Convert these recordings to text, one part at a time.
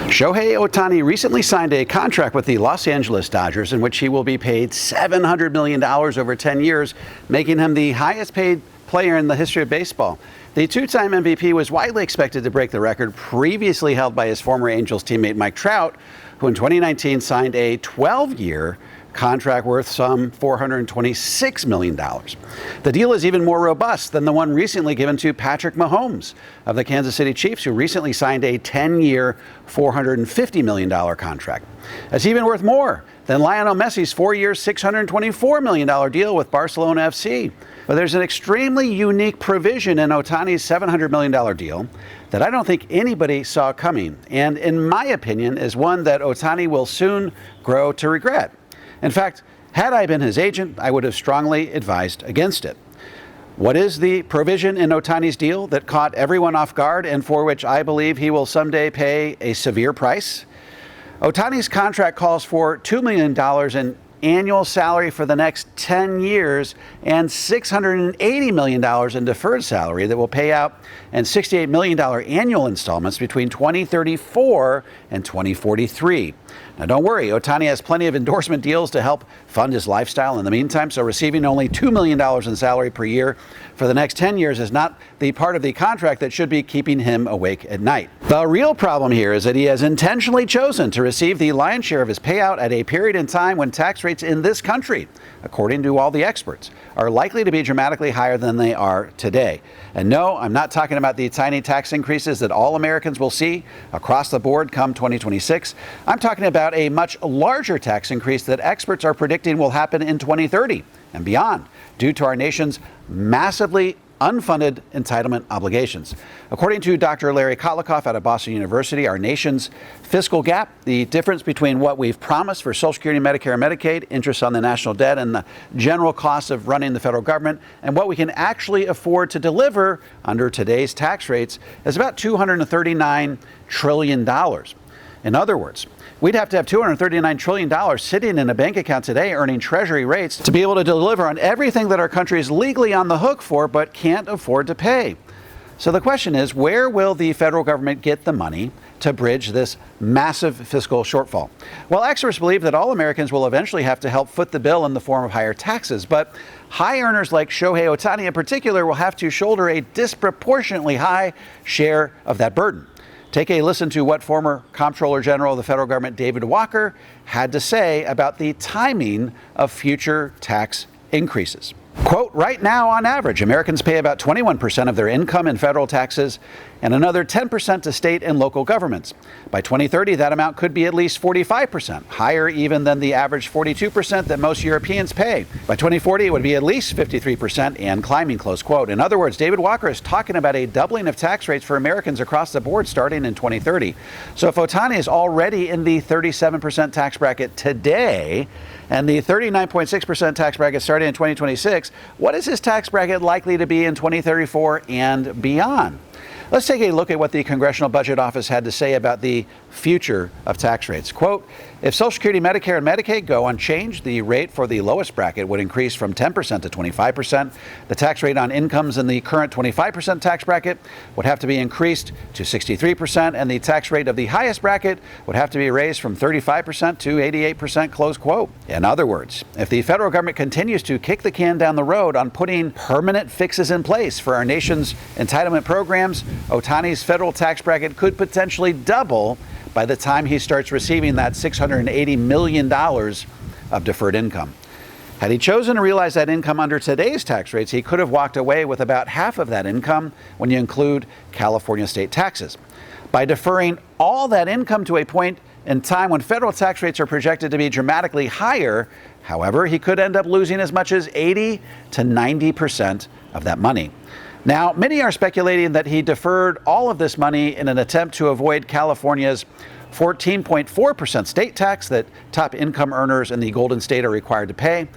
Shohei Ohtani recently signed a contract with the Los Angeles Dodgers in which he will be paid $700 million over 10 years, making him the highest paid player in the history of baseball. The two-time MVP was widely expected to break the record previously held by his former Angels teammate Mike Trout, who in 2019 signed a 12-year contract worth some $426 million. The deal is even more robust than the one recently given to Patrick Mahomes of the Kansas City Chiefs, who recently signed a 10-year, $450 million contract. It's even worth more than Lionel Messi's 4-year, $624 million deal with Barcelona FC. But there's an extremely unique provision in Ohtani's $700 million deal that I don't think anybody saw coming, and in my opinion is one that Ohtani will soon grow to regret. In fact, had I been his agent, I would have strongly advised against it. What is the provision in Ohtani's deal that caught everyone off guard and for which I believe he will someday pay a severe price? Ohtani's contract calls for $2 million in annual salary for the next 10 years and $680 million in deferred salary that will pay out in $68 million annual installments between 2034 and 2043. Now, don't worry, Ohtani has plenty of endorsement deals to help fund his lifestyle in the meantime, so receiving only $2 million in salary per year for the next 10 years is not the part of the contract that should be keeping him awake at night. The real problem here is that he has intentionally chosen to receive the lion's share of his payout at a period in time when tax rates in this country, according to all the experts, are likely to be dramatically higher than they are today. And no, I'm not talking about the tiny tax increases that all Americans will see across the board come 2026. I'm talking about a much larger tax increase that experts are predicting will happen in 2030 and beyond due to our nation's massively unfunded entitlement obligations. According to Dr. Larry Kotlikoff out of Boston University, our nation's fiscal gap, the difference between what we've promised for Social Security, Medicare, and Medicaid, interest on the national debt, and the general cost of running the federal government, and what we can actually afford to deliver under today's tax rates, is about $239 trillion. In other words, we'd have to have $239 trillion sitting in a bank account today earning treasury rates to be able to deliver on everything that our country is legally on the hook for but can't afford to pay. So the question is, where will the federal government get the money to bridge this massive fiscal shortfall? Well, experts believe that all Americans will eventually have to help foot the bill in the form of higher taxes, but high earners like Shohei Ohtani in particular will have to shoulder a disproportionately high share of that burden. Take a listen to what former Comptroller General of the federal government, David Walker, had to say about the timing of future tax increases. Quote, right now, on average, Americans pay about 21% of their income in federal taxes and another 10% to state and local governments. By 2030, that amount could be at least 45%, higher even than the average 42% that most Europeans pay. By 2040, it would be at least 53% and climbing, close quote. In other words, David Walker is talking about a doubling of tax rates for Americans across the board starting in 2030. So if Ohtani is already in the 37% tax bracket today, and the 39.6% tax bracket starting in 2026, what is his tax bracket likely to be in 2034 and beyond? Let's take a look at what the Congressional Budget Office had to say about the future of tax rates. Quote, if Social Security, Medicare, and Medicaid go unchanged, the rate for the lowest bracket would increase from 10% to 25%. The tax rate on incomes in the current 25% tax bracket would have to be increased to 63%, and the tax rate of the highest bracket would have to be raised from 35% to 88%, close quote. In other words, if the federal government continues to kick the can down the road on putting permanent fixes in place for our nation's entitlement programs, Ohtani's federal tax bracket could potentially double by the time he starts receiving that $680 million of deferred income. Had he chosen to realize that income under today's tax rates, he could have walked away with about half of that income when you include California state taxes. By deferring all that income to a point in time when federal tax rates are projected to be dramatically higher, however, he could end up losing as much as 80 to 90% of that money. Now, many are speculating that he deferred all of this money in an attempt to avoid California's 14.4% state tax that top income earners in the Golden State are required to pay.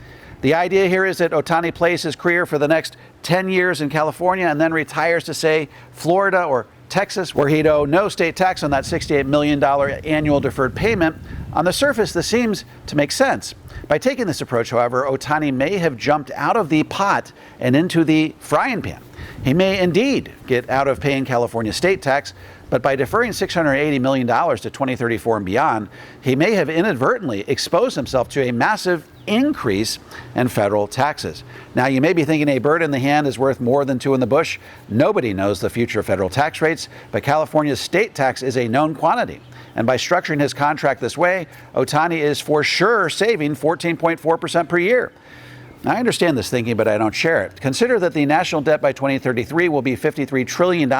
The idea here is that Ohtani plays his career for the next 10 years in California and then retires to, say, Florida or Texas, where he'd owe no state tax on that $68 million annual deferred payment. On the surface, this seems to make sense. By taking this approach, however, Ohtani may have jumped out of the pot and into the frying pan. He may indeed get out of paying California state tax, But by deferring $680 million to 2034 and beyond, he may have inadvertently exposed himself to a massive increase in federal taxes. Now, you may be thinking a bird in the hand is worth more than two in the bush. Nobody knows the future of federal tax rates, but California's state tax is a known quantity. And by structuring his contract this way, Ohtani is for sure saving 14.4% per year. Now, I understand this thinking, but I don't share it. Consider that the national debt by 2033 will be $53 trillion,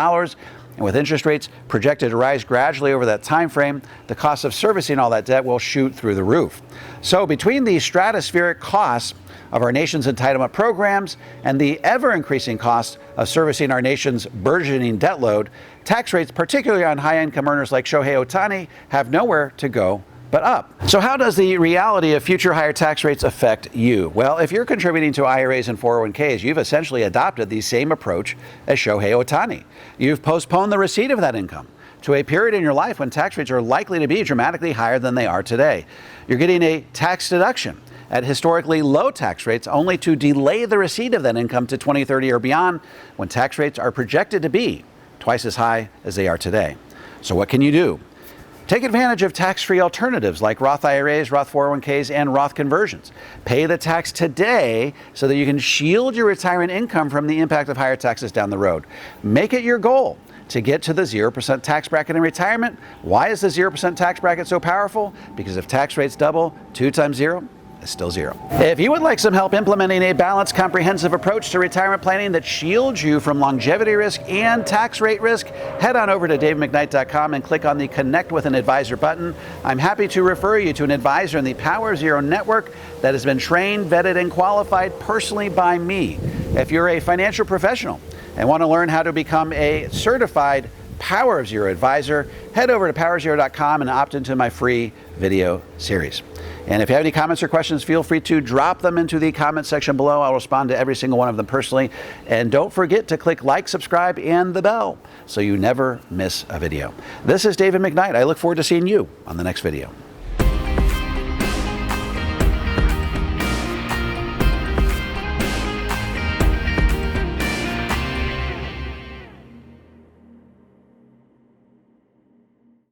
and with interest rates projected to rise gradually over that time frame, the cost of servicing all that debt will shoot through the roof. So between the stratospheric costs of our nation's entitlement programs and the ever-increasing cost of servicing our nation's burgeoning debt load, tax rates, particularly on high-income earners like Shohei Ohtani, have nowhere to go but up. So how does the reality of future higher tax rates affect you? Well, if you're contributing to IRAs and 401ks, you've essentially adopted the same approach as Shohei Ohtani. You've postponed the receipt of that income to a period in your life when tax rates are likely to be dramatically higher than they are today. You're getting a tax deduction at historically low tax rates only to delay the receipt of that income to 2030 or beyond when tax rates are projected to be twice as high as they are today. So what can you do? Take advantage of tax-free alternatives like Roth IRAs, Roth 401ks, and Roth conversions. Pay the tax today so that you can shield your retirement income from the impact of higher taxes down the road. Make it your goal to get to the 0% tax bracket in retirement. Why is the 0% tax bracket so powerful? Because if tax rates double, 2 times 0 is still 0. If you would like some help implementing a balanced, comprehensive approach to retirement planning that shields you from longevity risk and tax rate risk, head on over to davidmcknight.com and click on the Connect with an Advisor button. I'm happy to refer you to an advisor in the Power Zero network that has been trained, vetted, and qualified personally by me. If you're a financial professional and want to learn how to become a certified Power Zero advisor, head over to powerzero.com and opt into my free video series. And if you have any comments or questions, feel free to drop them into the comment section below. I'll respond to every single one of them personally. And don't forget to click like, subscribe, and the bell so you never miss a video. This is David McKnight. I look forward to seeing you on the next video.